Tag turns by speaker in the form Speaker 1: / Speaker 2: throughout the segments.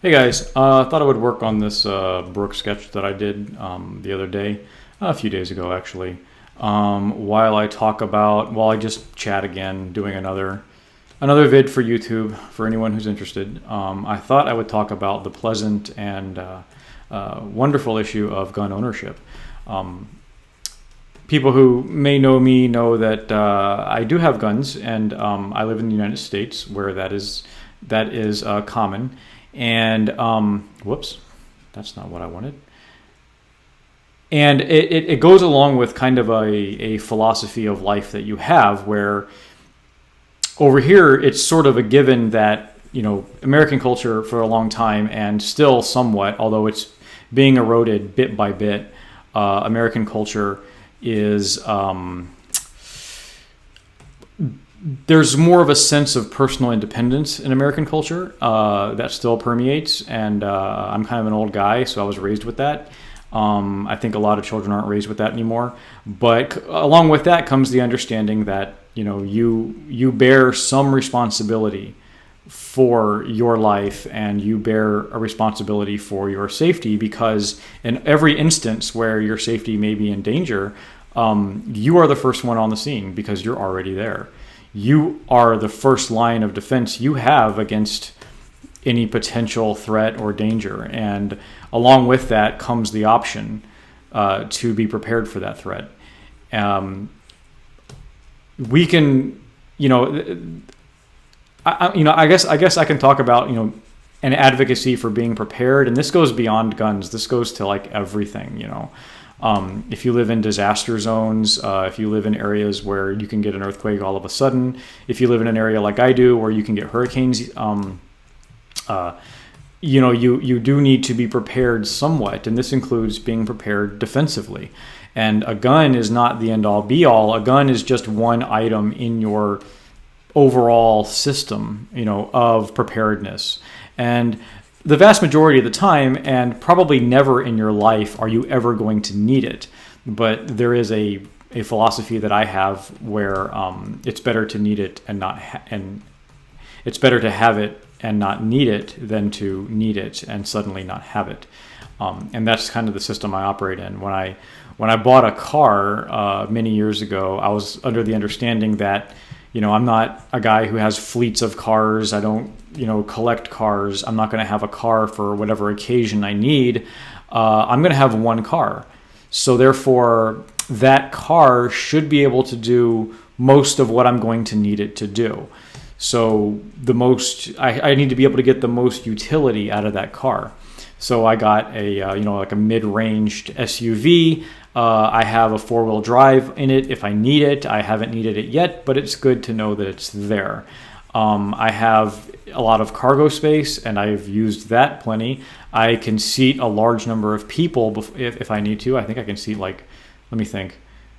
Speaker 1: Hey guys, thought I would work on this Brooke sketch that I did the other day, a few days ago actually. While I just chat again, doing another vid for YouTube for anyone who's interested. I thought I would talk about the pleasant and wonderful issue of gun ownership. Um, People who may know me know that I do have guns, and I live in the United States, where that is common. And whoops, that's not what I wanted. And it goes along with kind of a philosophy of life that you have, where over here it's sort of a given that American culture for a long time, and still somewhat, although it's being eroded bit by bit. American culture is there's more of a sense of personal independence in American culture that still permeates, and I'm kind of an old guy, so I was raised with that. I think a lot of children aren't raised with that anymore, but along with that comes the understanding that you bear some responsibility for your life, and you bear a responsibility for your safety, because in every instance where your safety may be in danger, you are the first one on the scene because you're already there. You are the first line of defense you have against any potential threat or danger. And along with that comes the option to be prepared for that threat. We can, I guess I can talk about, an advocacy for being prepared. And this goes beyond guns. This goes to like everything, If you live in disaster zones, if you live in areas where you can get an earthquake all of a sudden, if you live in an area like I do where you can get hurricanes, you do need to be prepared somewhat, and this includes being prepared defensively. And a gun is not the end all be all. A gun is just one item in your overall system, of preparedness. And the vast majority of the time, and probably never in your life, are you ever going to need it. But there is a philosophy that I have where it's better to need it and it's better to have it and not need it than to need it and suddenly not have it. And that's kind of the system I operate in. When I bought a car many years ago, I was under the understanding that I'm not a guy who has fleets of cars. I don't, collect cars. I'm not going to have a car for whatever occasion I need. I'm going to have one car. So therefore, that car should be able to do most of what I'm going to need it to do. So I need to be able to get the most utility out of that car. So I got like a mid-ranged SUV. I have a four-wheel drive in it if I need it. I haven't needed it yet, but it's good to know that it's there. I have a lot of cargo space, and I've used that plenty. I can seat a large number of people if I need to. I think I can seat let me think,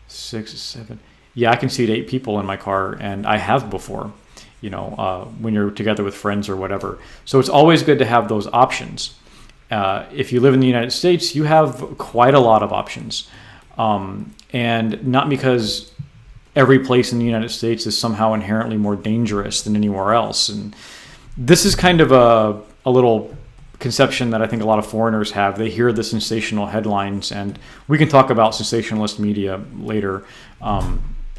Speaker 1: 6, 7. Yeah, I can seat 8 people in my car, and I have before, when you're together with friends or whatever. So it's always good to have those options. If you live in the United States, you have quite a lot of options. And not because every place in the United States is somehow inherently more dangerous than anywhere else. And this is kind of a little conception that I think a lot of foreigners have. They hear the sensational headlines, and we can talk about sensationalist media later.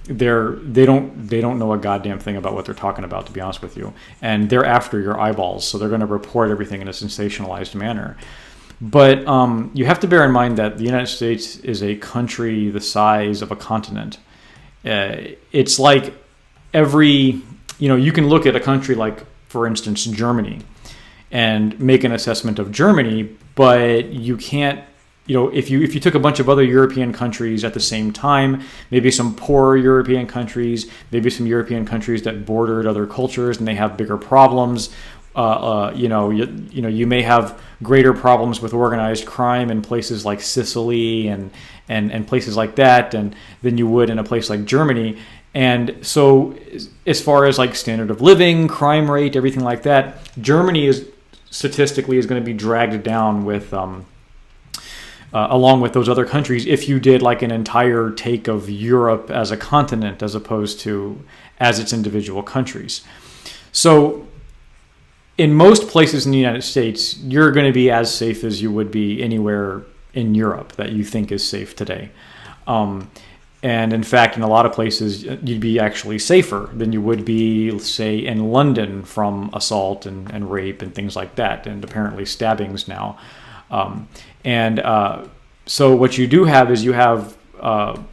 Speaker 1: They don't know a goddamn thing about what they're talking about, to be honest with you. And they're after your eyeballs, so they're going to report everything in a sensationalized manner. But you have to bear in mind that the United States is a country the size of a continent. It's like you can look at a country like, for instance, Germany, and make an assessment of Germany, but you can't, if you took a bunch of other European countries at the same time, maybe some poorer European countries, maybe some European countries that bordered other cultures and they have bigger problems, you may have greater problems with organized crime in places like Sicily and places like that, and than you would in a place like Germany. And so, as far as like standard of living, crime rate, everything like that, Germany is statistically going to be dragged down with along with those other countries if you did like an entire take of Europe as a continent as opposed to as its individual countries. So in most places in the United States, you're going to be as safe as you would be anywhere in Europe that you think is safe today. And in fact, in a lot of places, you'd be actually safer than you would be, say, in London from assault and rape and things like that, and apparently stabbings now. So what you do have is you have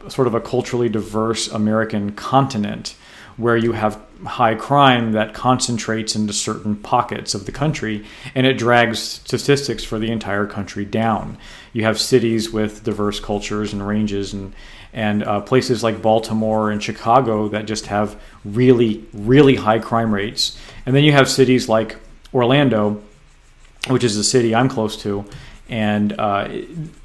Speaker 1: sort of a culturally diverse American continent where you have high crime that concentrates into certain pockets of the country, and it drags statistics for the entire country down. You have cities with diverse cultures and ranges, and places like Baltimore and Chicago that just have really, really high crime rates. And then you have cities like Orlando, which is the city I'm close to, and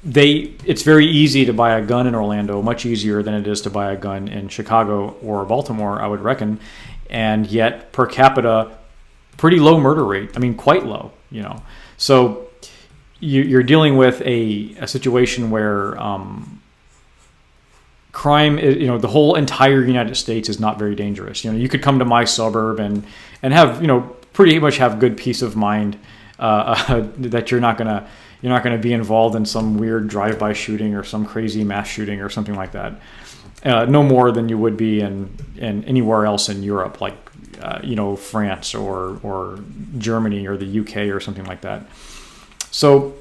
Speaker 1: it's very easy to buy a gun in Orlando, much easier than it is to buy a gun in Chicago or Baltimore, I would reckon. And yet, per capita, pretty low murder rate. I mean, quite low, So you're dealing with a situation where crime is, the whole entire United States is not very dangerous. You could come to my suburb and have, pretty much have good peace of mind that you're not gonna be involved in some weird drive-by shooting or some crazy mass shooting or something like that. No more than you would be in anywhere else in Europe, like France or Germany or the UK or something like that. So,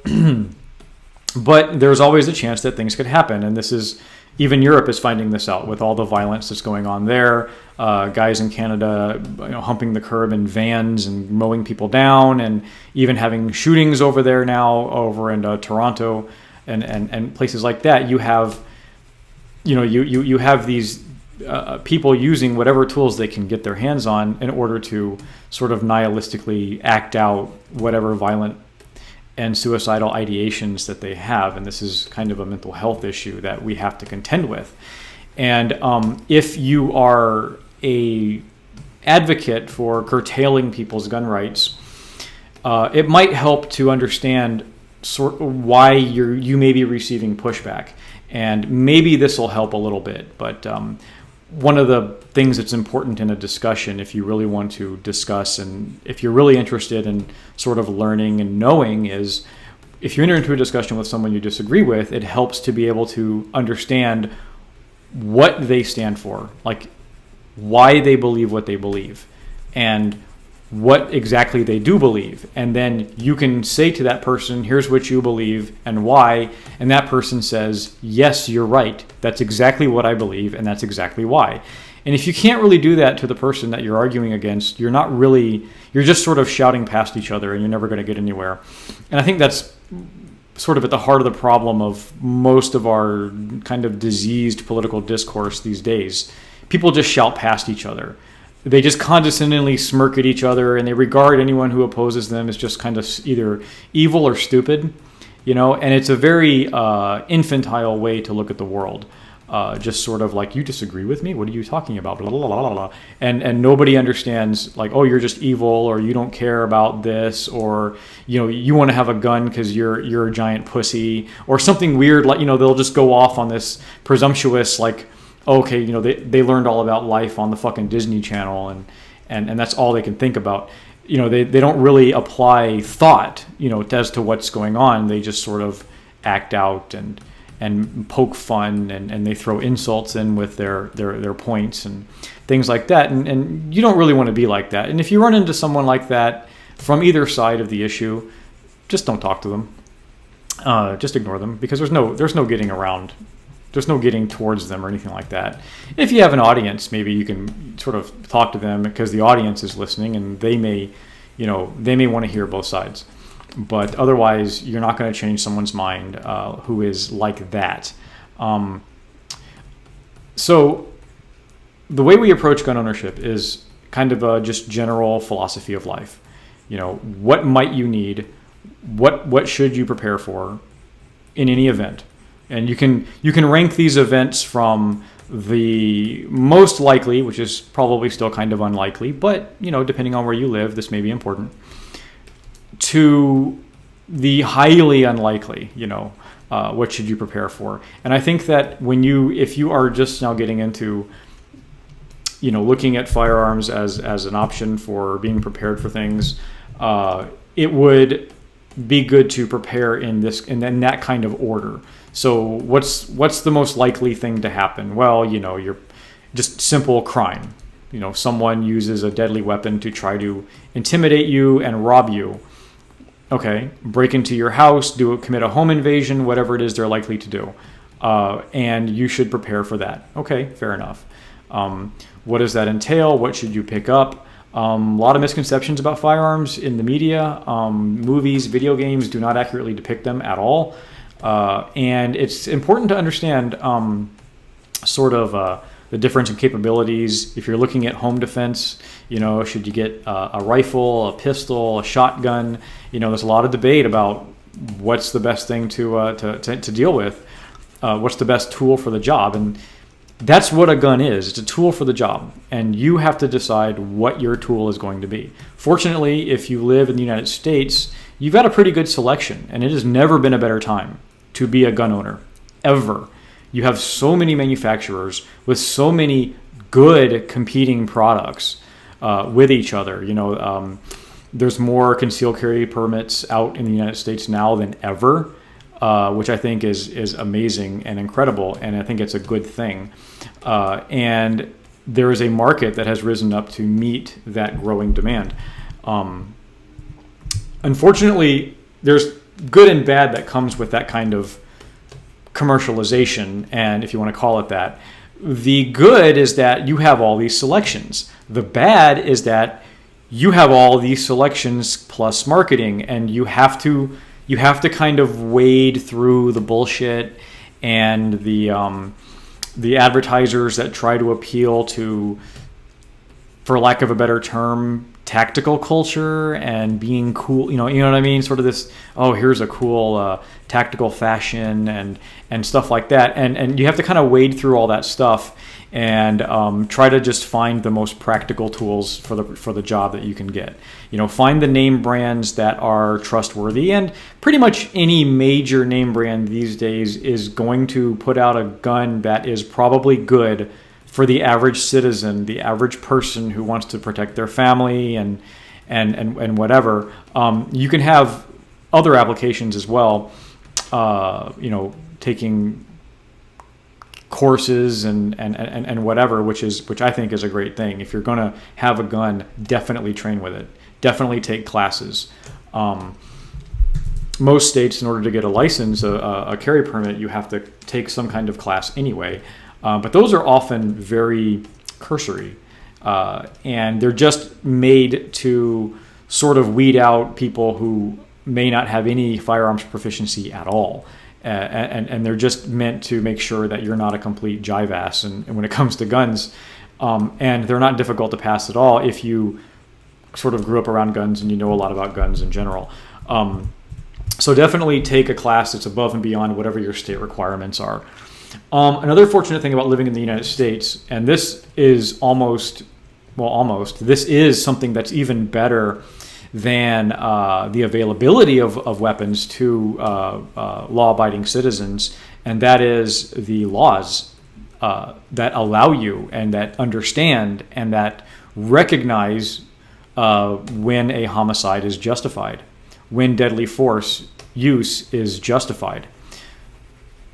Speaker 1: but there's always a chance that things could happen, and even Europe is finding this out with all the violence that's going on there. Guys in Canada, humping the curb in vans and mowing people down, and even having shootings over there now, over in Toronto and places like that. You have, you have these people using whatever tools they can get their hands on in order to sort of nihilistically act out whatever violent and suicidal ideations that they have. And this is kind of a mental health issue that we have to contend with. And if you are a advocate for curtailing people's gun rights, it might help to understand why you may be receiving pushback. And maybe this will help a little bit. But one of the things that's important in a discussion, if you really want to discuss and if you're really interested in sort of learning and knowing, is if you enter into a discussion with someone you disagree with, it helps to be able to understand what they stand for, like why they believe what they believe and what exactly they do believe. And then you can say to that person, here's what you believe and why. And that person says, yes, you're right. That's exactly what I believe. And that's exactly why. And if you can't really do that to the person that you're arguing against, you're just sort of shouting past each other and you're never going to get anywhere. And I think that's sort of at the heart of the problem of most of our kind of diseased political discourse these days. People just shout past each other. They just condescendingly smirk at each other, and they regard anyone who opposes them as just kind of either evil or stupid, and it's a very infantile way to look at the world. Just sort of like, you disagree with me? What are you talking about? Blah, blah, blah, blah, blah. And nobody understands, like, oh, you're just evil, or you don't care about this, or, you want to have a gun because you're a giant pussy, or something weird, like, they'll just go off on this presumptuous, like, okay, they learned all about life on the fucking Disney Channel, and that's all they can think about. They don't really apply thought, as to what's going on. They just sort of act out and poke fun, and they throw insults in with their points and things like that. And you don't really want to be like that. And if you run into someone like that from either side of the issue, just don't talk to them. Just ignore them, because there's no getting around. There's no getting towards them or anything like that. If you have an audience, maybe you can sort of talk to them because the audience is listening and they may want to hear both sides. But otherwise, you're not going to change someone's mind who is like that. So the way we approach gun ownership is kind of a just general philosophy of life. What might you need? What should you prepare for in any event? And you can rank these events from the most likely, which is probably still kind of unlikely, but depending on where you live, this may be important, to the highly unlikely. What should you prepare for? And I think that if you are just now getting into looking at firearms as an option for being prepared for things, it would be good to prepare in that kind of order. So what's the most likely thing to happen? Well, you're just simple crime. Someone uses a deadly weapon to try to intimidate you and rob you. Okay, break into your house, commit a home invasion, whatever it is they're likely to do. And you should prepare for that. Okay, fair enough. What does that entail? What should you pick up? A lot of misconceptions about firearms in the media. Movies, video games do not accurately depict them at all. And it's important to understand the difference in capabilities. If you're looking at home defense, should you get a rifle, a pistol, a shotgun? There's a lot of debate about what's the best thing to deal with. What's the best tool for the job? And that's what a gun is. It's a tool for the job. And you have to decide what your tool is going to be. Fortunately, if you live in the United States, you've got a pretty good selection. And it has never been a better time to be a gun owner, ever. You have so many manufacturers with so many good competing products with each other. There's more concealed carry permits out in the United States now than ever. Which I think is amazing and incredible, and I think it's a good thing. And there is a market that has risen up to meet that growing demand. Unfortunately, there's good and bad that comes with that kind of commercialization, and if you want to call it that. The good is that you have all these selections. The bad is that you have all these selections plus marketing, and you have to kind of wade through the bullshit and the advertisers that try to appeal to, for lack of a better term, tactical culture and being cool. You know what I mean? Sort of this, here's a cool tactical fashion and stuff like that. And you have to kind of wade through all that stuff and try to just find the most practical tools for the job that you can get. Find the name brands that are trustworthy, and pretty much any major name brand these days is going to put out a gun that is probably good for the average citizen, the average person who wants to protect their family and whatever. You can have other applications as well, taking courses and whatever, which I think is a great thing. If you're going to have a gun, definitely train with it. Definitely take classes. Most states, in order to get a license, a carry permit, you have to take some kind of class anyway. But those are often very cursory, and they're just made to sort of weed out people who may not have any firearms proficiency at all. And they're just meant to make sure that you're not a complete jive ass and when it comes to guns. And they're not difficult to pass at all if you sort of grew up around guns and you know a lot about guns in general. So definitely take a class that's above and beyond whatever your state requirements are. Another fortunate thing about living in the United States, and this is this is something that's even better than the availability of weapons to law-abiding citizens, and that is the laws that allow you and that understand and that recognize when a homicide is justified, when deadly force use is justified.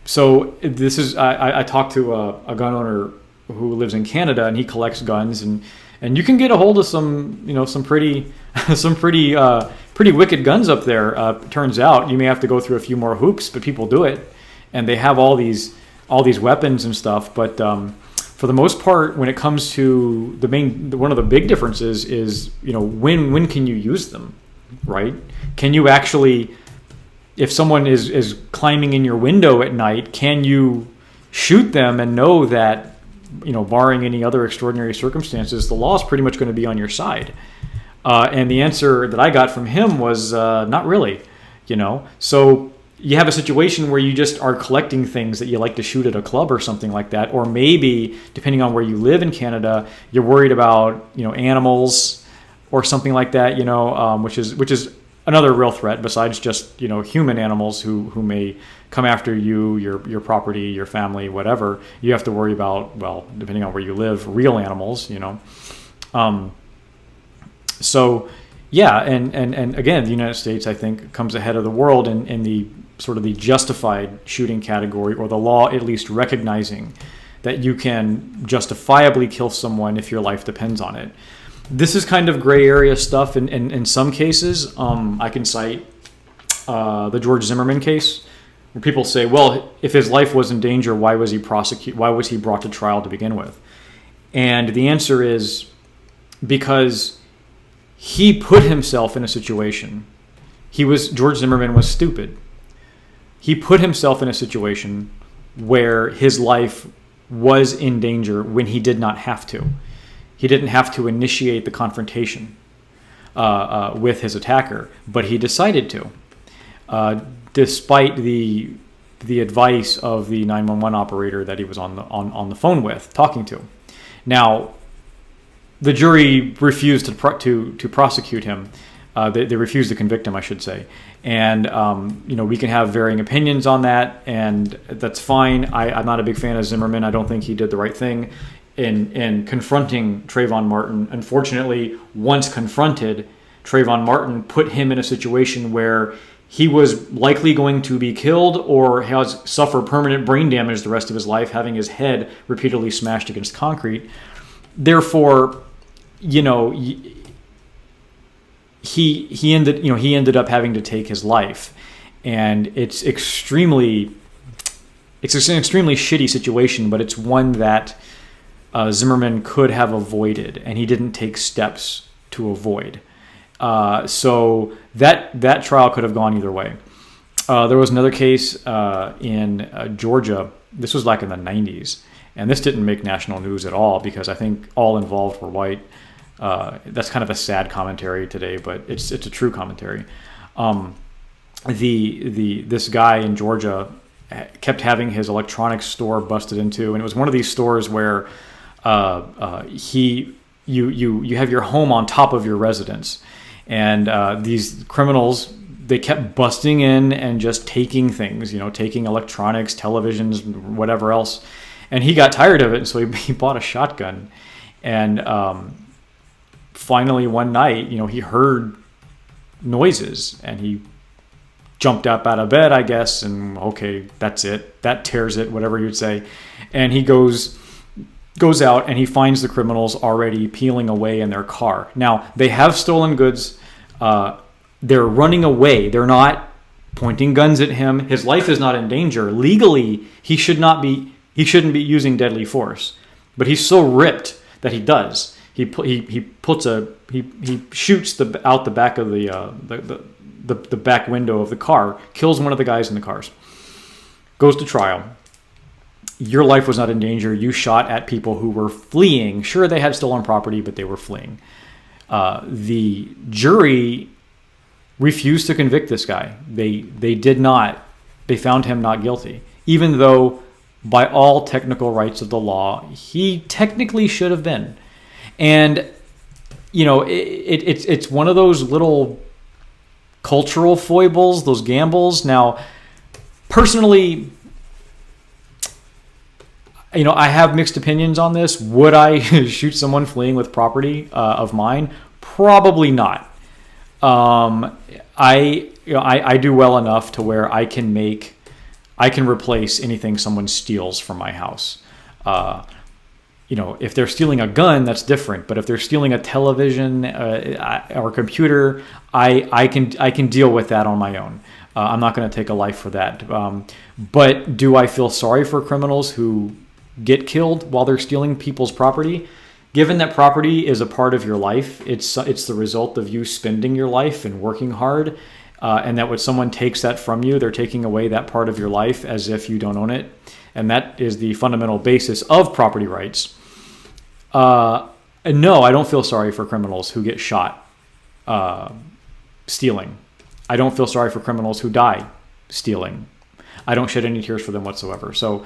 Speaker 1: So this is I talked to a gun owner who lives in Canada, and he collects guns, and you can get a hold of some pretty pretty wicked guns up there. Turns out you may have to go through a few more hoops, but people do it, and they have all these weapons and stuff. But for the most part, when it comes to one of the big differences is when can you use them, right? Can you actually, if someone is climbing in your window at night, can you shoot them and know that, barring any other extraordinary circumstances, the law is pretty much going to be on your side? And the answer that I got from him was not really, So you have a situation where you just are collecting things that you like to shoot at a club or something like that. Or maybe, depending on where you live in Canada, you're worried about, animals or something like that, which is another real threat besides just, human animals who may come after you, your property, your family, whatever. You have to worry about, depending on where you live, real animals, So Yeah, and again, the United States, I think, comes ahead of the world in the sort of the justified shooting category, or the law at least recognizing that you can justifiably kill someone if your life depends on it. This is kind of gray area stuff in some cases. I can cite the George Zimmerman case, where people say, well, if his life was in danger, why was he brought to trial to begin with? And the answer is because he put himself in a situation. George Zimmerman was stupid. He put himself in a situation where his life was in danger when he did not have to. He didn't have to initiate the confrontation with his attacker, but he decided to, despite the advice of the 911 operator that he was on the phone with, talking to. Now, the jury refused to prosecute him. They refused to convict him, I should say. And we can have varying opinions on that, and that's fine. I'm not a big fan of Zimmerman. I don't think he did the right thing in confronting Trayvon Martin. Unfortunately, once confronted, Trayvon Martin put him in a situation where he was likely going to be killed or suffer permanent brain damage the rest of his life, having his head repeatedly smashed against concrete. Therefore, he ended up having to take his life, and it's an extremely shitty situation, but it's one that Zimmerman could have avoided, and he didn't take steps to avoid. So that trial could have gone either way. There was another case in Georgia. This was like in the 90s, and this didn't make national news at all because I think all involved were white. That's kind of a sad commentary today, but it's a true commentary. This guy in Georgia kept having his electronics store busted into, and it was one of these stores where you have your home on top of your residence, and these criminals, they kept busting in and just taking things, taking electronics, televisions, whatever else. And he got tired of it, and so he bought a shotgun. And finally one night, he heard noises, and he jumped up out of bed, I guess, and okay, that's it. That tears it, whatever you'd say. And he goes out, and he finds the criminals already peeling away in their car. Now, they have stolen goods. They're running away. They're not pointing guns at him. His life is not in danger. Legally, he shouldn't be using deadly force. But he's so ripped that he does. He shoots out the back of the back window of the car, kills one of the guys in the cars, goes to trial. Your life was not in danger. You shot at people who were fleeing. Sure, they had stolen property, but they were fleeing. The jury refused to convict this guy. They did not. They found him not guilty, even though by all technical rights of the law, he technically should have been. And it's one of those little cultural foibles, those gambles. Now, personally, I have mixed opinions on this. Would I shoot someone fleeing with property of mine? Probably not. I do well enough to where I can replace anything someone steals from my house. If they're stealing a gun, that's different. But if they're stealing a television or a computer, I can deal with that on my own. I'm not going to take a life for that. But do I feel sorry for criminals who get killed while they're stealing people's property? Given that property is a part of your life, it's the result of you spending your life and working hard, and that when someone takes that from you, they're taking away that part of your life as if you don't own it. And that is the fundamental basis of property rights. No, I don't feel sorry for criminals who get shot stealing. I don't feel sorry for criminals who die stealing. I don't shed any tears for them whatsoever. So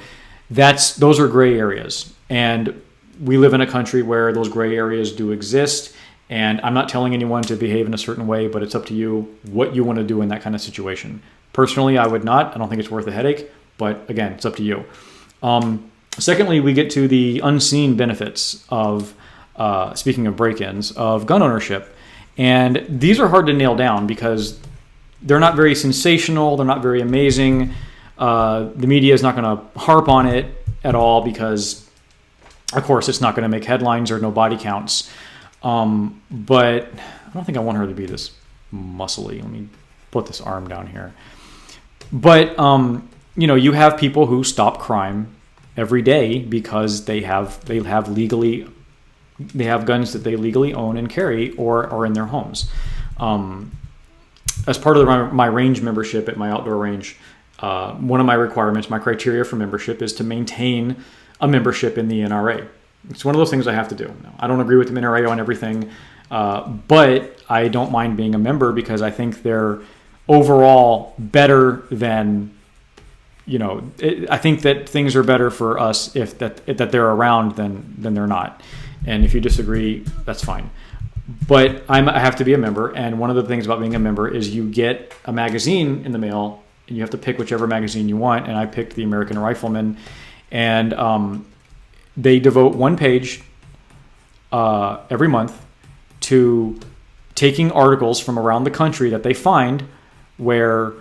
Speaker 1: those are gray areas. And we live in a country where those gray areas do exist. And I'm not telling anyone to behave in a certain way, but it's up to you what you want to do in that kind of situation. Personally, I would not. I don't think it's worth the headache. But again, it's up to you. Secondly, we get to the unseen benefits of, speaking of break-ins, of gun ownership. And these are hard to nail down because they're not very sensational. They're not very amazing. The media is not going to harp on it at all because, of course, it's not going to make headlines or no body counts. But I don't think I want her to be this muscly. Let me put this arm down here. But, you have people who stop crime every day because they have guns that they legally own and carry or are in their homes. As part of my range membership at my outdoor range, one of my requirements, my criteria for membership is to maintain a membership in the NRA. It's one of those things I have to do. Now, I don't agree with the NRA on everything, but I don't mind being a member because I think they're overall better than, I think that things are better for us if they're around than they're not. And if you disagree, that's fine. But I have to be a member, and one of the things about being a member is you get a magazine in the mail, and you have to pick whichever magazine you want. And I picked the American Rifleman, and they devote one page every month to taking articles from around the country that they find where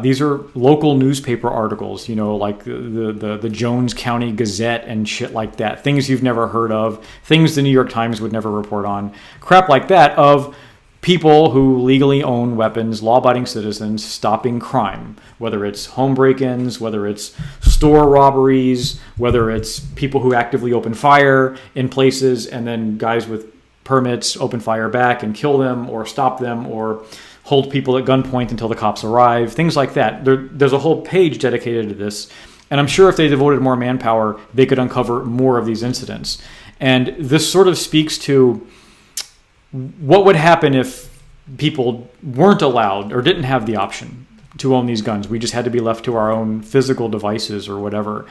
Speaker 1: these are local newspaper articles, like the Jones County Gazette and shit like that. Things you've never heard of, things the New York Times would never report on, crap like that, of people who legally own weapons, law-abiding citizens, stopping crime, whether it's home break-ins, whether it's store robberies, whether it's people who actively open fire in places and then guys with permits open fire back and kill them or stop them or hold people at gunpoint until the cops arrive, things like that. There's a whole page dedicated to this. And I'm sure if they devoted more manpower, they could uncover more of these incidents. And this sort of speaks to what would happen if people weren't allowed or didn't have the option to own these guns. We just had to be left to our own physical devices or whatever,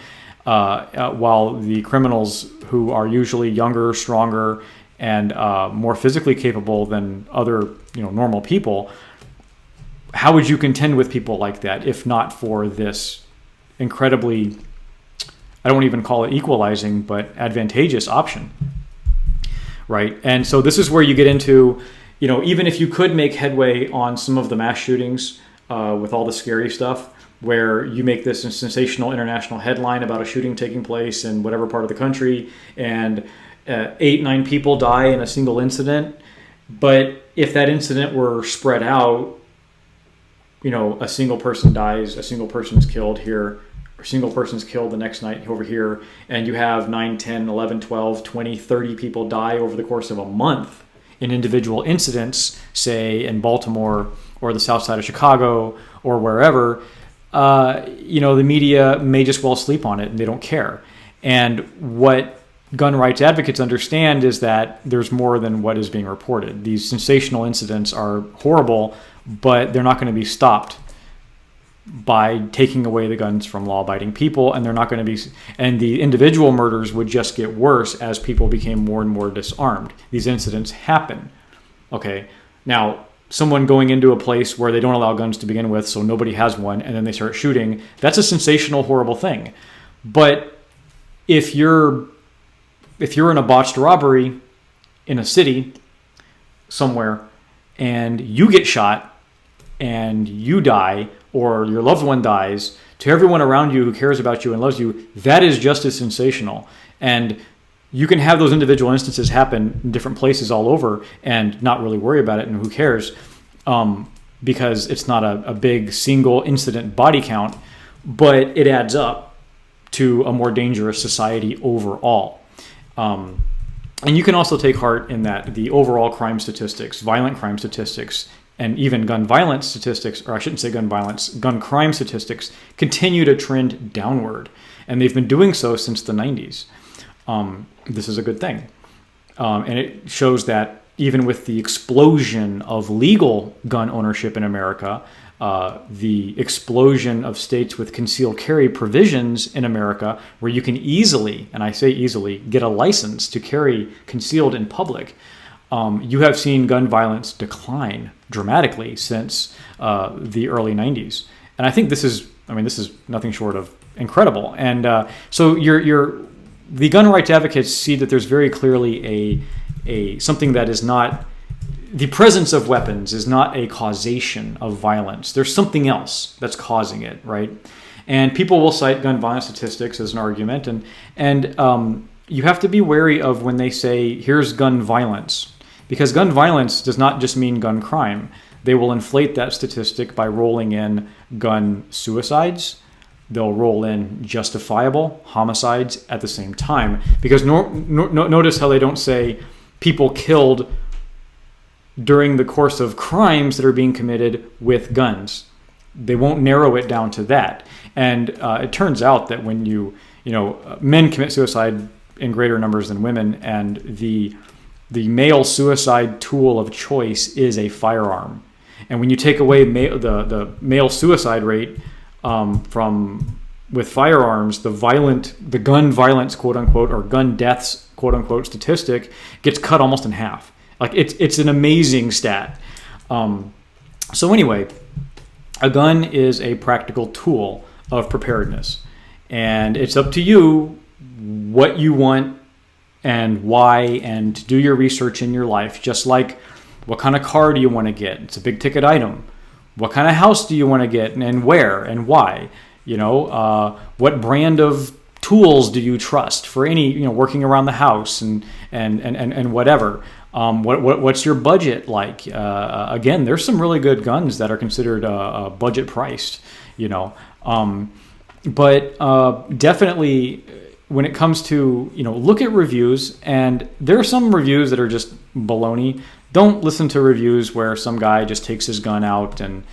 Speaker 1: while the criminals, who are usually younger, stronger, and more physically capable than other normal people, how would you contend with people like that if not for this incredibly, I don't even call it equalizing, but advantageous option, right? And so this is where you get into, even if you could make headway on some of the mass shootings with all the scary stuff, where you make this a sensational international headline about a shooting taking place in whatever part of the country, and 8-9 people die in a single incident. But if that incident were spread out, a single person dies, a single person's killed here, a single person's killed the next night over here, and you have 9, 10, 11, 12, 20, 30 people die over the course of a month in individual incidents, say in Baltimore or the south side of Chicago or wherever, the media may just well sleep on it and they don't care. And what gun rights advocates understand is that there's more than what is being reported. These sensational incidents are horrible, but they're not going to be stopped by taking away the guns from law-abiding people, and they're not going to be, and the individual murders would just get worse as people became more and more disarmed. These incidents happen. Okay, now someone going into a place where they don't allow guns to begin with, so nobody has one, and then they start shooting, that's a sensational, horrible thing. But if you're in a botched robbery in a city somewhere and you get shot and you die, or your loved one dies, to everyone around you who cares about you and loves you, that is just as sensational. And you can have those individual instances happen in different places all over and not really worry about it, and who cares, because it's not a big single incident body count, but it adds up to a more dangerous society overall. And you can also take heart in that the overall crime statistics, violent crime statistics, and even gun violence statistics, or I shouldn't say gun violence, gun crime statistics continue to trend downward. And they've been doing so since the 90s. This is a good thing. And it shows that even with the explosion of legal gun ownership in America, the explosion of states with concealed carry provisions in America, where you can easily, and I say easily, get a license to carry concealed in public, you have seen gun violence decline dramatically since the early 90s. And I think this is nothing short of incredible. And so the gun rights advocates see that there's very clearly a something that is not the presence of weapons is not a causation of violence. There's something else that's causing it, right? And people will cite gun violence statistics as an argument, and you have to be wary of when they say, here's gun violence, because gun violence does not just mean gun crime. They will inflate that statistic by rolling in gun suicides. They'll roll in justifiable homicides at the same time, because notice how they don't say people killed during the course of crimes that are being committed with guns. They won't narrow it down to that. And it turns out that when men commit suicide in greater numbers than women, and the male suicide tool of choice is a firearm. And when you take away the male suicide rate with firearms, the gun violence, quote unquote, or gun deaths, quote unquote, statistic gets cut almost in half. Like it's an amazing stat. So anyway, a gun is a practical tool of preparedness, and it's up to you what you want and why, and to do your research in your life. Just like, what kind of car do you want to get? It's a big ticket item. What kind of house do you want to get, and where and why? What brand of tools do you trust for any, working around the house and whatever. What's your budget like? Again, there's some really good guns that are considered budget priced, but definitely when it comes to, look at reviews, and there are some reviews that are just baloney. Don't listen to reviews where some guy just takes his gun out and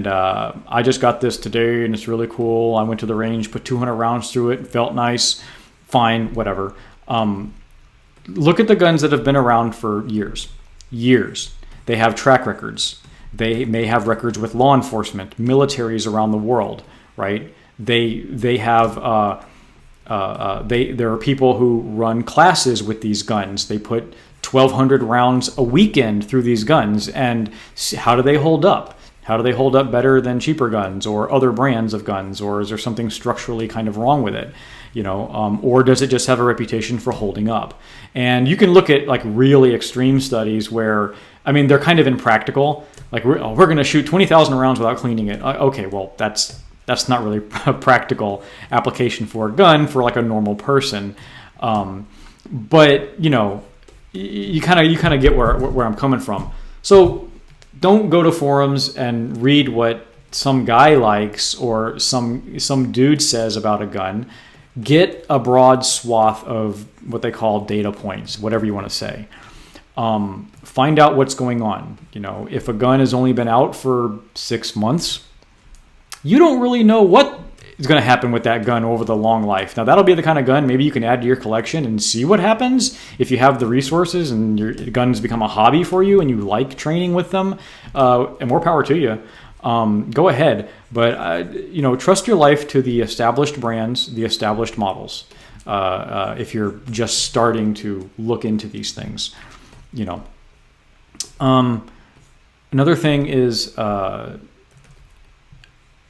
Speaker 1: I just got this today and it's really cool. I went to the range, put 200 rounds through it, felt nice, fine, whatever. Look at the guns that have been around for years. They have track records. They may have records with law enforcement, militaries around the world, right? They have there are people who run classes with these guns. They put 1,200 rounds a weekend through these guns, and how do they hold up? How do they hold up better than cheaper guns or other brands of guns? Or is there something structurally kind of wrong with it? Or does it just have a reputation for holding up? And you can look at like really extreme studies where, they're kind of impractical. Like we're going to shoot 20,000 rounds without cleaning it. Okay, well that's not really a practical application for a gun for like a normal person. But you kind of get where I'm coming from. So don't go to forums and read what some guy likes or some dude says about a gun. Get a broad swath of what they call data points, whatever you want to say. Find out what's going on. If a gun has only been out for 6 months, you don't really know what is going to happen with that gun over the long life. Now, that'll be the kind of gun maybe you can add to your collection and see what happens if you have the resources and your guns become a hobby for you and you like training with them. And more power to you. Go ahead. But, trust your life to the established brands, the established models, if you're just starting to look into these things. Another thing is...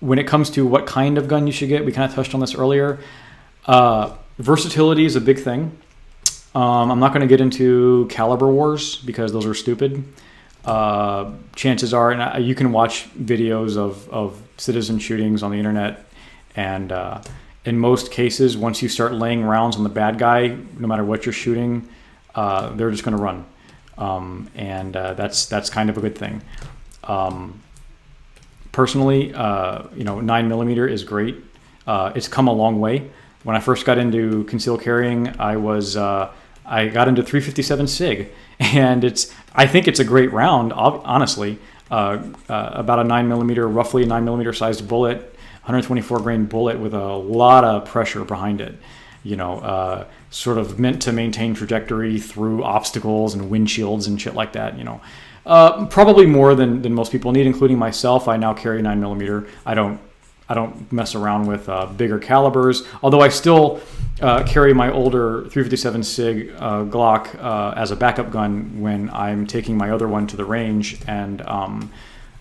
Speaker 1: when it comes to what kind of gun you should get, we kind of touched on this earlier. Versatility is a big thing. I'm not going to get into caliber wars because those are stupid. Chances are, and you can watch videos of citizen shootings on the internet, and in most cases, once you start laying rounds on the bad guy, no matter what you're shooting, they're just going to run, and that's kind of a good thing. Personally, 9mm is great. It's come a long way. When I first got into concealed carrying, I got into 357 SIG, and I think it's a great round. Honestly, about a 9mm, roughly a 9mm sized bullet, 124 grain bullet with a lot of pressure behind it. Sort of meant to maintain trajectory through obstacles and windshields and shit like that. Probably more than most people need, including myself. I now carry 9mm. I don't mess around with bigger calibers, although I still carry my older 357 SIG Glock as a backup gun when I'm taking my other one to the range, and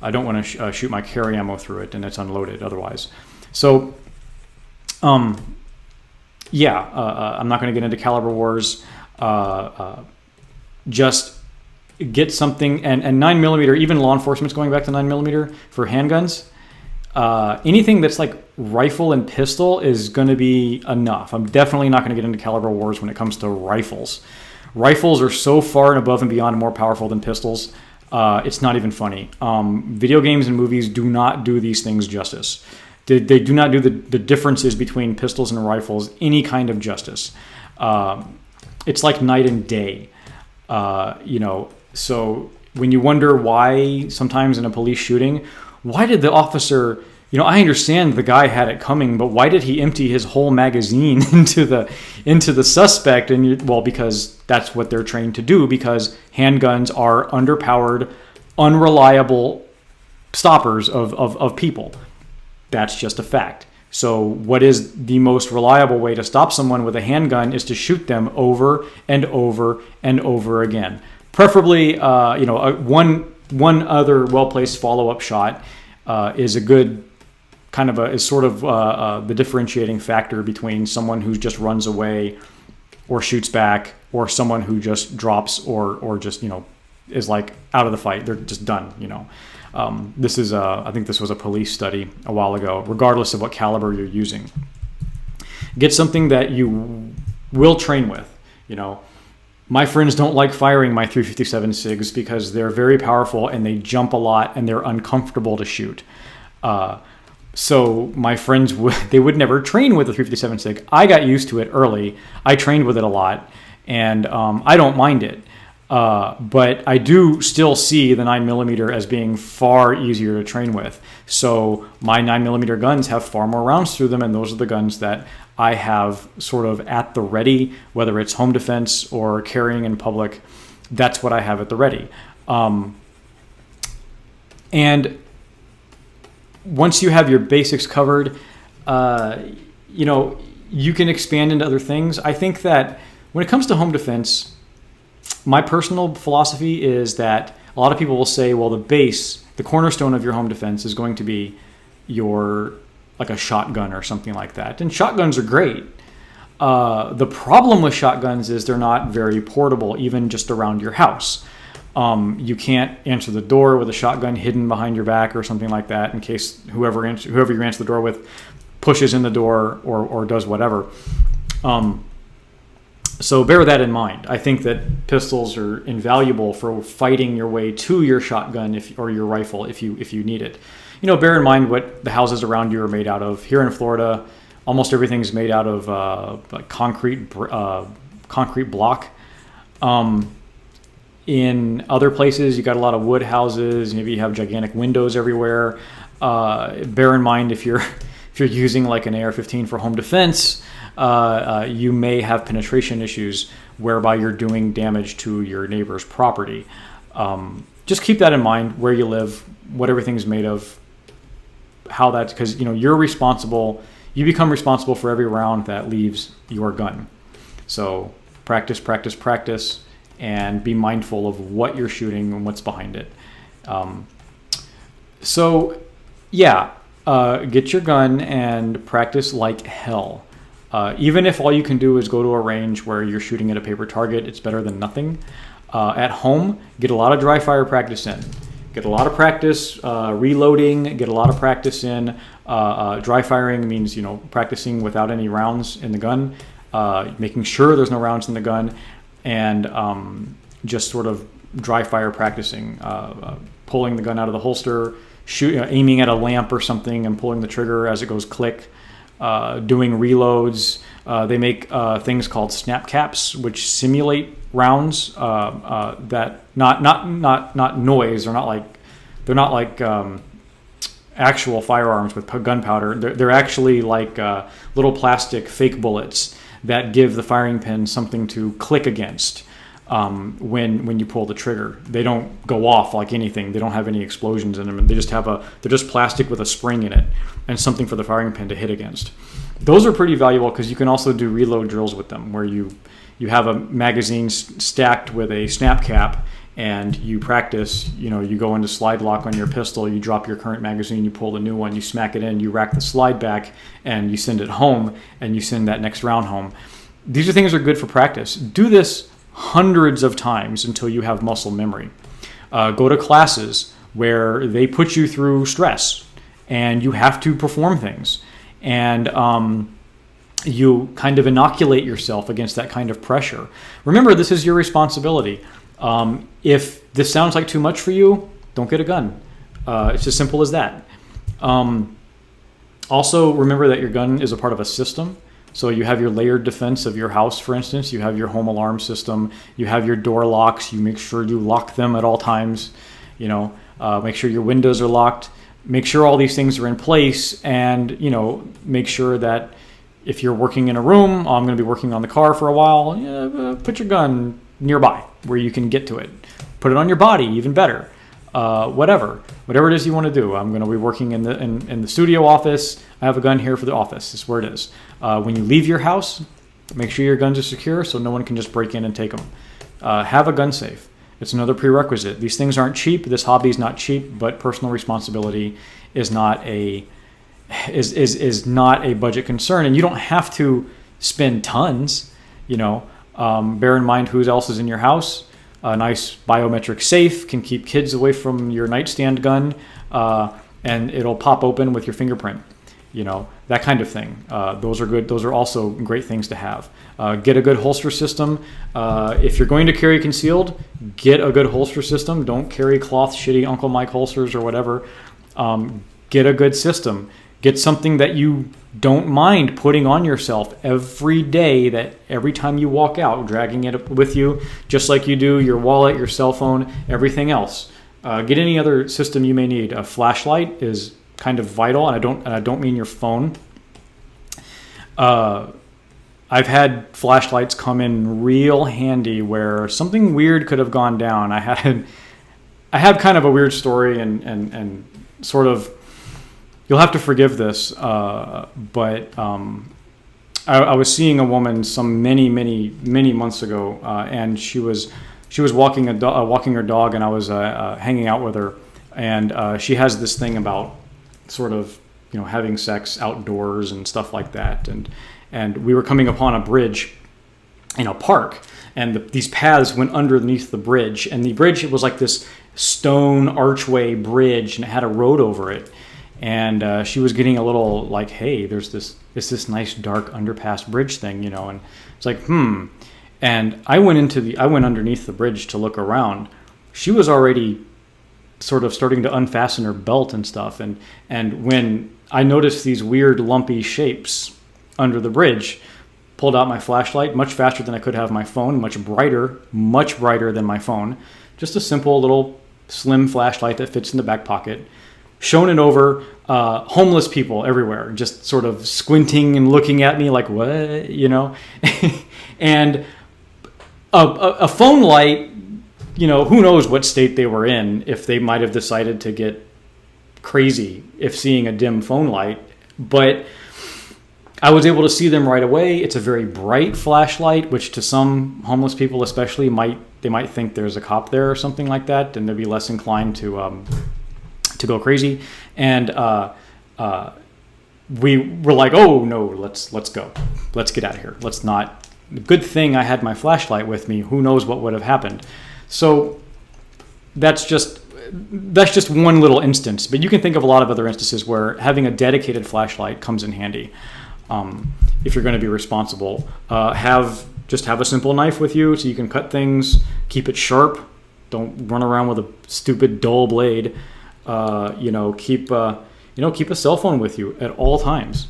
Speaker 1: I don't want to shoot my carry ammo through it, and it's unloaded otherwise. So, I'm not going to get into caliber wars. Just get something, and 9mm, even law enforcement's going back to 9mm for handguns. Anything that's like rifle and pistol is going to be enough. I'm definitely not going to get into caliber wars when it comes to rifles. Rifles are so far and above and beyond more powerful than pistols. It's not even funny. Video games and movies do not do these things justice. They do not do the differences between pistols and rifles any kind of justice. It's like night and day. So when you wonder why sometimes in a police shooting, why did the officer, I understand the guy had it coming, but why did he empty his whole magazine into the suspect? And because that's what they're trained to do, because handguns are underpowered, unreliable stoppers of people. That's just a fact. So what is the most reliable way to stop someone with a handgun is to shoot them over and over and over again. Preferably, one other well-placed follow-up shot is a good is sort of the differentiating factor between someone who just runs away or shoots back, or someone who just drops or just is like out of the fight. They're just done. This is I think this was a police study a while ago. Regardless of what caliber you're using, get something that you will train with. My friends don't like firing my 357 SIGs because they're very powerful and they jump a lot and they're uncomfortable to shoot. So my friends they would never train with a 357 SIG. I got used to it early. I trained with it a lot, and I don't mind it. But I do still see the 9mm as being far easier to train with. So my 9mm guns have far more rounds through them, and those are the guns that I have sort of at the ready, whether it's home defense or carrying in public. That's what I have at the ready. And once you have your basics covered, you can expand into other things. I think that when it comes to home defense, my personal philosophy is that a lot of people will say, well, the cornerstone of your home defense is going to be like a shotgun or something like that. And shotguns are great. The problem with shotguns is they're not very portable, even just around your house. You can't answer the door with a shotgun hidden behind your back or something like that in case whoever you answer the door with pushes in the door or does whatever. So bear that in mind. I think that pistols are invaluable for fighting your way to your shotgun or your rifle if you need it. Bear in mind what the houses around you are made out of. Here in Florida, almost everything's made out of concrete block. In other places, you got a lot of wood houses. Maybe you have gigantic windows everywhere. Bear in mind if you're using like an AR-15 for home defense, you may have penetration issues whereby you're doing damage to your neighbor's property. Just keep that in mind where you live, what everything's made of, how that's, because you become responsible for every round that leaves your gun. So practice, and be mindful of what you're shooting and what's behind it. Get your gun and practice like hell. Even if all you can do is go to a range where you're shooting at a paper target, it's better than nothing. At home, get a lot of dry fire practice in. Get a lot of practice reloading, get a lot of practice in. Dry firing means, practicing without any rounds in the gun, making sure there's no rounds in the gun, and just sort of dry fire practicing, pulling the gun out of the holster, aiming at a lamp or something and pulling the trigger as it goes click, doing reloads. They make things called snap caps, which simulate rounds that not noise. They're not like actual firearms with gunpowder. They're actually like little plastic fake bullets that give the firing pin something to click against when you pull the trigger. They don't go off like anything. They don't have any explosions in them. They're just plastic with a spring in it and something for the firing pin to hit against. Those are pretty valuable because you can also do reload drills with them, where you have a magazine stacked with a snap cap, and you practice. You go into slide lock on your pistol, you drop your current magazine, you pull the new one, you smack it in, you rack the slide back, and you send it home, and you send that next round home. These are things that are good for practice. Do this hundreds of times until you have muscle memory. Go to classes where they put you through stress and you have to perform things. And you kind of inoculate yourself against that kind of pressure. Remember, this is your responsibility. If this sounds like too much for you, don't get a gun. It's as simple as that. Also, remember that your gun is a part of a system. So you have your layered defense of your house, for instance. You have your home alarm system. You have your door locks. You make sure you lock them at all times. Make sure your windows are locked. Make sure all these things are in place, and make sure that if you're working in a room, I'm going to be working on the car for a while. Put your gun nearby where you can get to it. Put it on your body, even better. Whatever it is you want to do. I'm going to be working in the studio office. I have a gun here for the office. This is where it is. When you leave your house, make sure your guns are secure so no one can just break in and take them. Have a gun safe. It's another prerequisite. These things aren't cheap. This hobby is not cheap, but personal responsibility is not a budget concern, and you don't have to spend tons. Bear in mind who else is in your house. A nice biometric safe can keep kids away from your nightstand gun, and it'll pop open with your fingerprint. That kind of thing. Those are good. Those are also great things to have. Get a good holster system. If you're going to carry concealed, get a good holster system. Don't carry cloth, shitty Uncle Mike holsters or whatever. Get a good system. Get something that you don't mind putting on yourself every day, that every time you walk out, dragging it with you, just like you do your wallet, your cell phone, everything else. Get any other system you may need. A flashlight is kind of vital, and I don't mean your phone. I've had flashlights come in real handy where something weird could have gone down. I have kind of a weird story, and sort of, you'll have to forgive this, but I was seeing a woman many months ago, and she was walking her dog, and I was hanging out with her, and she has this thing about sort of having sex outdoors and stuff like that, and we were coming upon a bridge in a park, and these paths went underneath the bridge, and the bridge, it was like this stone archway bridge, and it had a road over it. And she was getting a little like, hey, there's this nice dark underpass bridge thing, and it's like, And I went underneath the bridge to look around. She was already sort of starting to unfasten her belt and stuff. And when I noticed these weird lumpy shapes under the bridge, pulled out my flashlight much faster than I could have my phone, much brighter than my phone. Just a simple little slim flashlight that fits in the back pocket. Shown it over, homeless people everywhere, just sort of squinting and looking at me like, what, and a phone light, who knows what state they were in, if they might have decided to get crazy if seeing a dim phone light, but I was able to see them right away. It's a very bright flashlight, which to some homeless people especially might think there's a cop there or something like that, and they'd be less inclined to go crazy. And we were like, oh no, let's go. Let's get out of here. Let's not. Good thing I had my flashlight with me. Who knows what would have happened. So that's just one little instance. But you can think of a lot of other instances where having a dedicated flashlight comes in handy. If you're going to be responsible, have a simple knife with you so you can cut things. Keep it sharp. Don't run around with a stupid dull blade. Keep a cell phone with you at all times.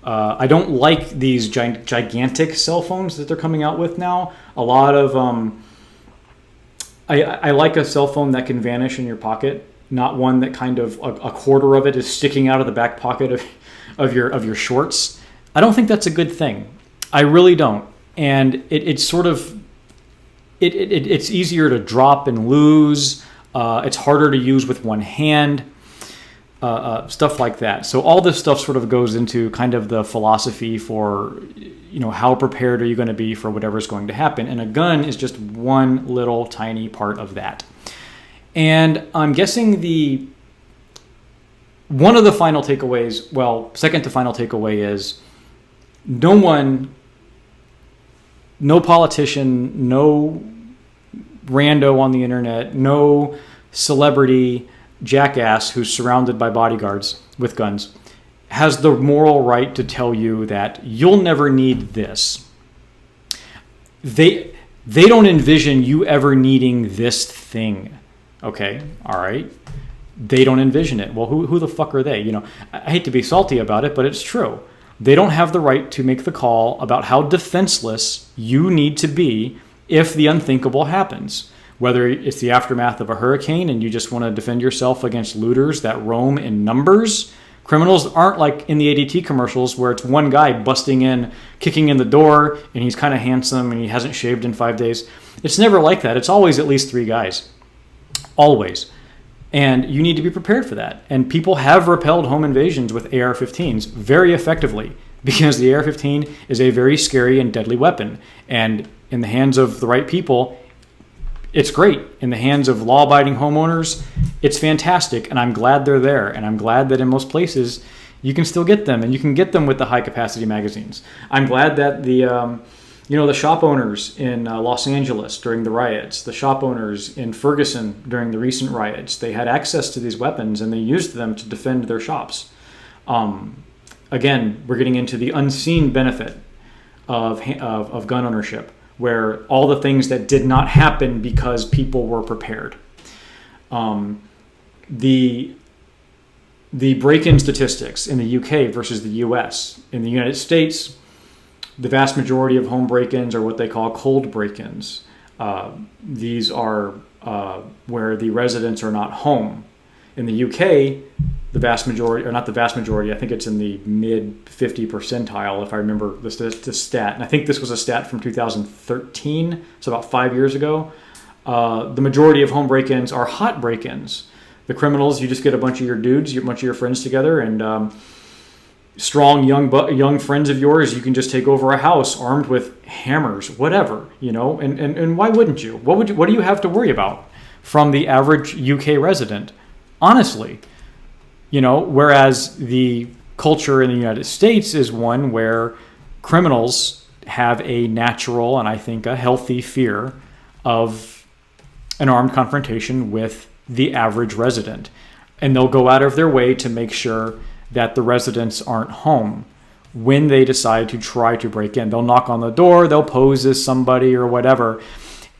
Speaker 1: I don't like these gigantic cell phones that they're coming out with now. A lot of I like a cell phone that can vanish in your pocket, not one that kind of a quarter of it is sticking out of the back pocket of your shorts. I don't think that's a good thing. I really don't. And it's sort of it's easier to drop and lose. It's harder to use with one hand, stuff like that. So all this stuff sort of goes into kind of the philosophy for, how prepared are you going to be for whatever's going to happen? And a gun is just one little tiny part of that. And I'm guessing one of the final takeaways, second to final takeaway is no one no politician, no rando on the internet, no celebrity jackass who's surrounded by bodyguards with guns has the moral right to tell you that you'll never need this. They don't envision you ever needing this thing. Okay, all right. They don't envision it. Well, who the fuck are they? You know, I hate to be salty about it, but it's true. They don't have the right to make the call about how defenseless you need to be if the unthinkable happens. Whether it's the aftermath of a hurricane and you just want to defend yourself against looters that roam in numbers. Criminals aren't like in the ADT commercials where it's one guy busting in, kicking in the door, and he's kind of handsome and he hasn't shaved in 5 days. It's never like that. It's always at least 3 guys. Always. And you need to be prepared for that. And people have repelled home invasions with AR-15s very effectively because the AR-15 is a very scary and deadly weapon. And in the hands of the right people, it's great. In the hands of law-abiding homeowners, it's fantastic, and I'm glad they're there. And I'm glad that in most places you can still get them, and you can get them with the high-capacity magazines. I'm glad that the shop owners in Los Angeles during the riots, the shop owners in Ferguson during the recent riots, they had access to these weapons, and they used them to defend their shops. Again, we're getting into the unseen benefit of gun ownership, where all the things that did not happen because people were prepared. The break-in statistics in the UK versus the US. In the United States, the vast majority of home break-ins are what they call cold break-ins. These are where the residents are not home. In the UK, the vast majority, or not the vast majority, I think it's in the mid 50 percentile, if I remember the stat. And I think this was a stat from 2013, so about 5 years ago. The majority of home break-ins are hot break-ins. The criminals, you just get a bunch of your dudes, a bunch of your friends together, and strong young friends of yours, you can just take over a house armed with hammers, whatever, you know. And why wouldn't you? What do you have to worry about from the average UK resident? Honestly, you know, whereas the culture in the United States is one where criminals have a natural and I think a healthy fear of an armed confrontation with the average resident. And they'll go out of their way to make sure that the residents aren't home when they decide to try to break in. They'll knock on the door, they'll pose as somebody or whatever.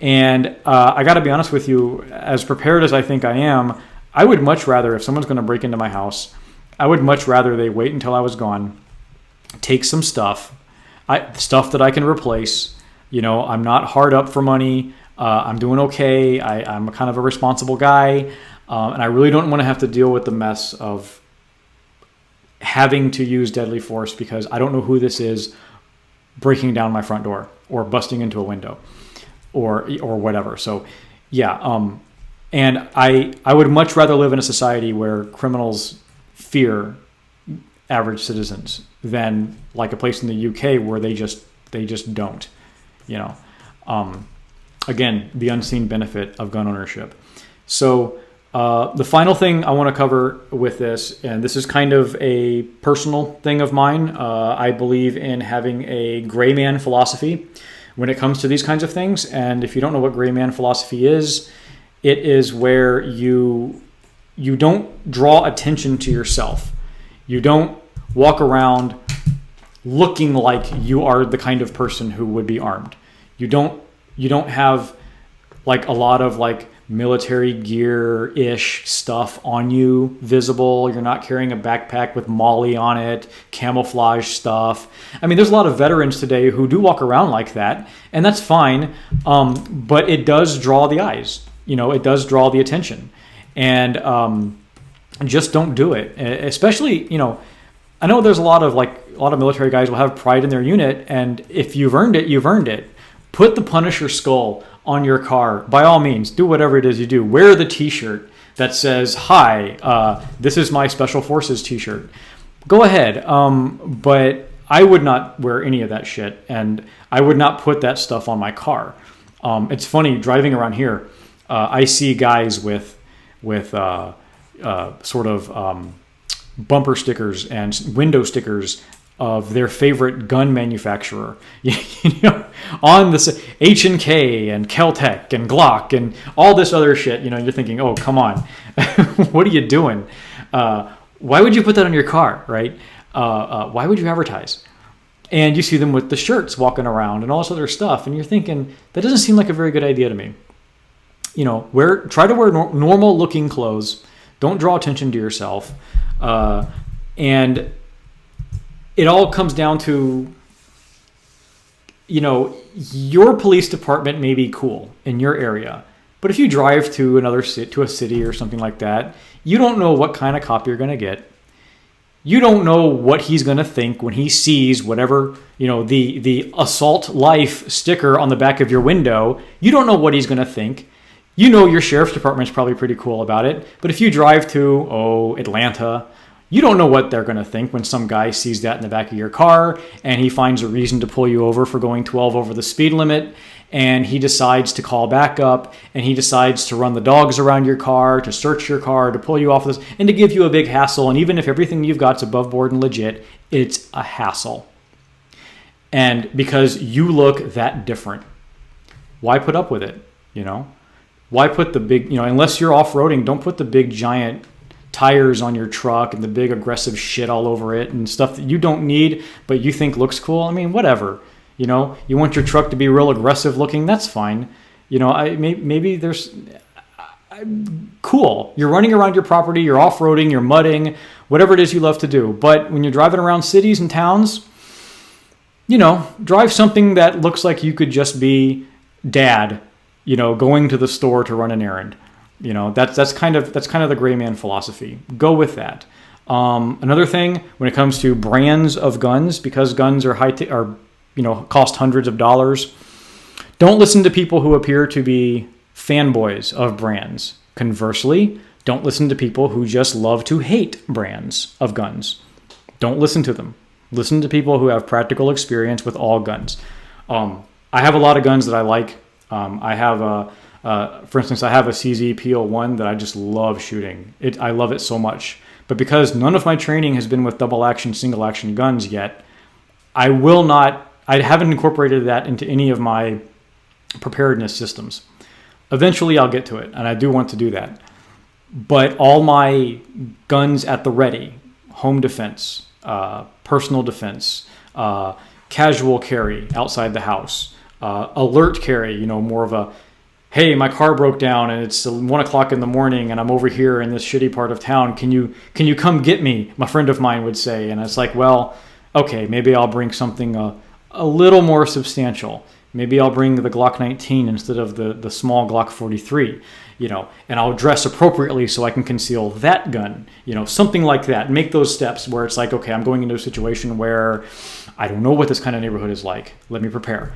Speaker 1: And I got to be honest with you, as prepared as I think I am, I would much rather, if someone's going to break into my house, I would much rather they wait until I was gone, take some stuff that I can replace. You know, I'm not hard up for money. I'm doing okay. I'm kind of a responsible guy. And I really don't want to have to deal with the mess of having to use deadly force because I don't know who this is breaking down my front door or busting into a window or whatever. So, yeah. And I would much rather live in a society where criminals fear average citizens than like a place in the UK where they just don't, you know. Again, the unseen benefit of gun ownership. So the final thing I want to cover with this, and this is kind of a personal thing of mine, I believe in having a gray man philosophy when it comes to these kinds of things. And if you don't know what gray man philosophy is, it is where you don't draw attention to yourself. You don't walk around looking like you are the kind of person who would be armed. You don't have like a lot of like military gear-ish stuff on you visible. You're not carrying a backpack with Molly on it, camouflage stuff. I mean, there's a lot of veterans today who do walk around like that, and that's fine. But it does draw the eyes. You know, it does draw the attention. And just don't do it. Especially, you know, I know there's a lot of military guys will have pride in their unit, and if you've earned it, you've earned it. Put the Punisher skull on your car. By all means, do whatever it is you do. Wear the t-shirt that says, "Hi, this is my Special Forces t-shirt." Go ahead. But I would not wear any of that shit, and I would not put that stuff on my car. It's funny, driving around here, I see guys with sort of bumper stickers and window stickers of their favorite gun manufacturer. You know, on this H&K and Kel-Tec and Glock and all this other shit. You're thinking, oh, come on. What are you doing? Why would you put that on your car, right? Why would you advertise? And you see them with the shirts walking around and all this other stuff. And you're thinking, that doesn't seem like a very good idea to me. Try to wear normal looking clothes. Don't draw attention to yourself. And it all comes down to, your police department may be cool in your area. But if you drive to a city or something like that, you don't know what kind of cop you're going to get. You don't know what he's going to think when he sees whatever, the assault life sticker on the back of your window. You don't know what he's going to think. Your sheriff's department's probably pretty cool about it. But if you drive to, Atlanta, you don't know what they're going to think when some guy sees that in the back of your car and he finds a reason to pull you over for going 12 over the speed limit, and he decides to call back up, and he decides to run the dogs around your car, to search your car, to pull you off of this, and to give you a big hassle. And even if everything you've got's above board and legit, it's a hassle. And because you look that different, why put up with it? Why put the big, unless you're off-roading, don't put the big giant tires on your truck and the big aggressive shit all over it and stuff that you don't need but you think looks cool. I mean, whatever. You want your truck to be real aggressive looking, that's fine. Maybe there's cool. You're running around your property, you're off-roading, you're mudding, whatever it is you love to do. But when you're driving around cities and towns, drive something that looks like you could just be dad, going to the store to run an errand. That's kind of the gray man philosophy. Go with that. Another thing when it comes to brands of guns, because guns are cost hundreds of dollars, don't listen to people who appear to be fanboys of brands. Conversely, don't listen to people who just love to hate brands of guns. Don't listen to them. Listen to people who have practical experience with all guns. I have a lot of guns that I like. For instance, I have a CZ PL1 that I just love shooting. I love it so much. But because none of my training has been with double action, single action guns yet, I haven't incorporated that into any of my preparedness systems. Eventually I'll get to it, and I do want to do that. But all my guns at the ready, home defense, personal defense, casual carry outside the house, alert carry, more of a, hey, my car broke down and it's 1 o'clock in the morning and I'm over here in this shitty part of town. Can you come get me? My friend of mine would say. And it's like, well, okay, maybe I'll bring something a little more substantial. Maybe I'll bring the Glock 19 instead of the small Glock 43, and I'll dress appropriately so I can conceal that gun, something like that. Make those steps where it's like, okay, I'm going into a situation where I don't know what this kind of neighborhood is like. Let me prepare.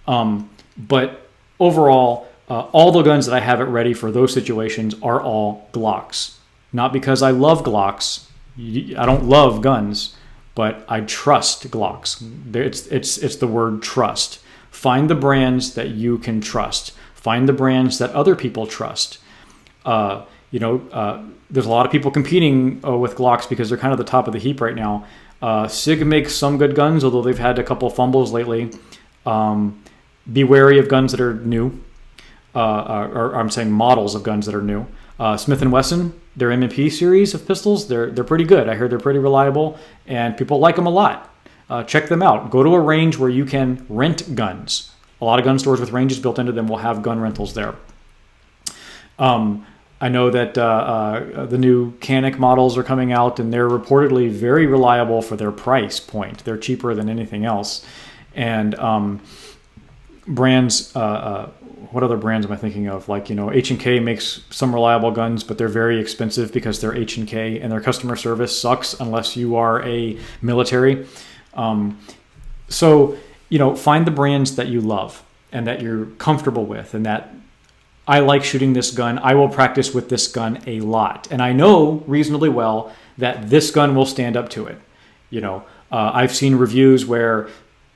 Speaker 1: But overall, all the guns that I have at ready for those situations are all Glocks. Not because I love Glocks. I don't love guns, but I trust Glocks. It's the word trust. Find the brands that you can trust. Find the brands that other people trust. There's a lot of people competing with Glocks because they're kind of the top of the heap right now. SIG makes some good guns, although they've had a couple fumbles lately. Be wary of guns that are new. Or I'm saying models of guns that are new. Smith & Wesson, their M&P series of pistols, they're pretty good. I heard they're pretty reliable, and people like them a lot. Check them out. Go to a range where you can rent guns. A lot of gun stores with ranges built into them will have gun rentals there. I know that the new Canik models are coming out, and they're reportedly very reliable for their price point. They're cheaper than anything else. And brands, what other brands am I thinking of? Like, H&K makes some reliable guns, but they're very expensive because they're H&K, and their customer service sucks unless you are a military. So, find the brands that you love and that you're comfortable with, and that I like shooting this gun. I will practice with this gun a lot. And I know reasonably well that this gun will stand up to it. I've seen reviews where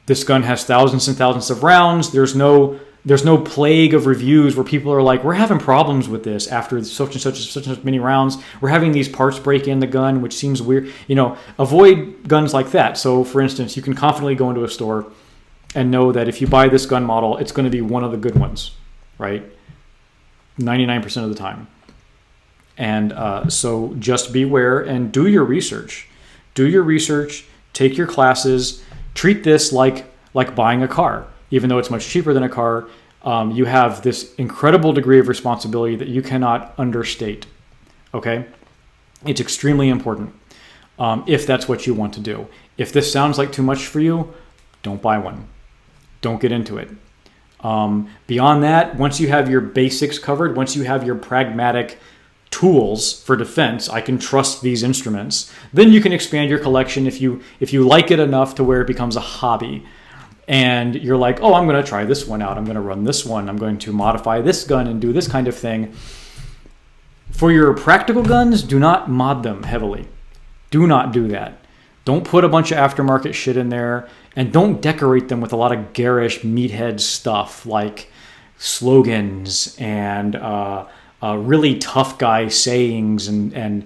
Speaker 1: this gun has thousands and thousands of rounds. There's no plague of reviews where people are like, we're having problems with this after such and such many rounds. We're having these parts break in the gun, which seems weird. Avoid guns like that. So, for instance, you can confidently go into a store and know that if you buy this gun model, it's going to be one of the good ones, right? 99% of the time. And so just beware and do your research. Do your research, take your classes, treat this like buying a car. Even though it's much cheaper than a car, you have this incredible degree of responsibility that you cannot understate, okay? It's extremely important if that's what you want to do. If this sounds like too much for you, don't buy one. Don't get into it. Beyond that, once you have your basics covered, once you have your pragmatic tools for defense, I can trust these instruments, then you can expand your collection if you like it enough to where it becomes a hobby. And you're like, oh, I'm going to try this one out. I'm going to run this one. I'm going to modify this gun and do this kind of thing. For your practical guns, do not mod them heavily. Do not do that. Don't put a bunch of aftermarket shit in there, and don't decorate them with a lot of garish meathead stuff like slogans and really tough guy sayings and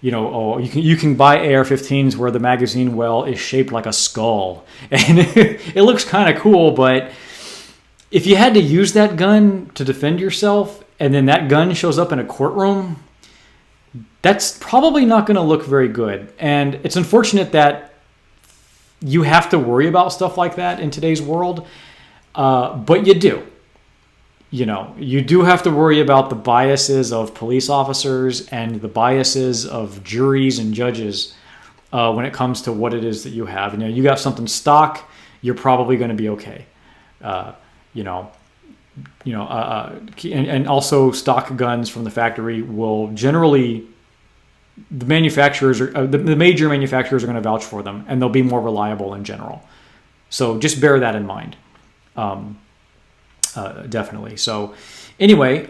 Speaker 1: you know, oh, you can buy AR-15s where the magazine well is shaped like a skull, and it looks kind of cool, but if you had to use that gun to defend yourself and then that gun shows up in a courtroom, that's probably not going to look very good. And it's unfortunate that you have to worry about stuff like that in today's world, but you do. You know, you do have to worry about the biases of police officers and the biases of juries and judges when it comes to what it is that you have. You know, you got something stock, you're probably going to be okay. And also stock guns from the factory will generally, the manufacturers are the major manufacturers are going to vouch for them, and they'll be more reliable in general. So just bear that in mind. Definitely. So anyway,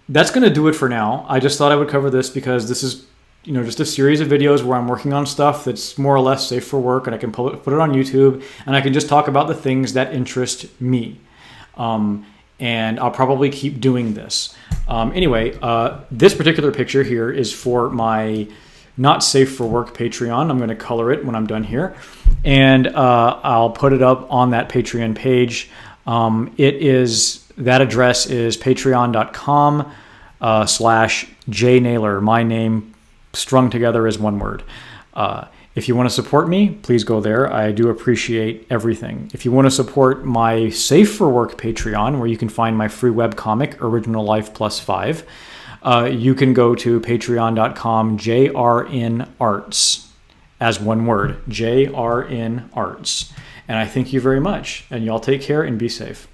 Speaker 1: that's going to do it for now. I just thought I would cover this because this is, you know, just a series of videos where I'm working on stuff that's more or less safe for work, and I can put it on YouTube, and I can just talk about the things that interest me. And I'll probably keep doing this. Anyway, this particular picture here is for my Not Safe for Work Patreon. I'm going to color it when I'm done here, and I'll put it up on that Patreon page. That address is patreon.com/jnaylor. My name strung together as one word. If you want to support me, please go there. I do appreciate everything. If you want to support my Safe for Work Patreon, where you can find my free webcomic, Original Life Plus 5, you can go to patreon.com/JRNArts, as one word, JRNArts. And I thank you very much. And y'all take care and be safe.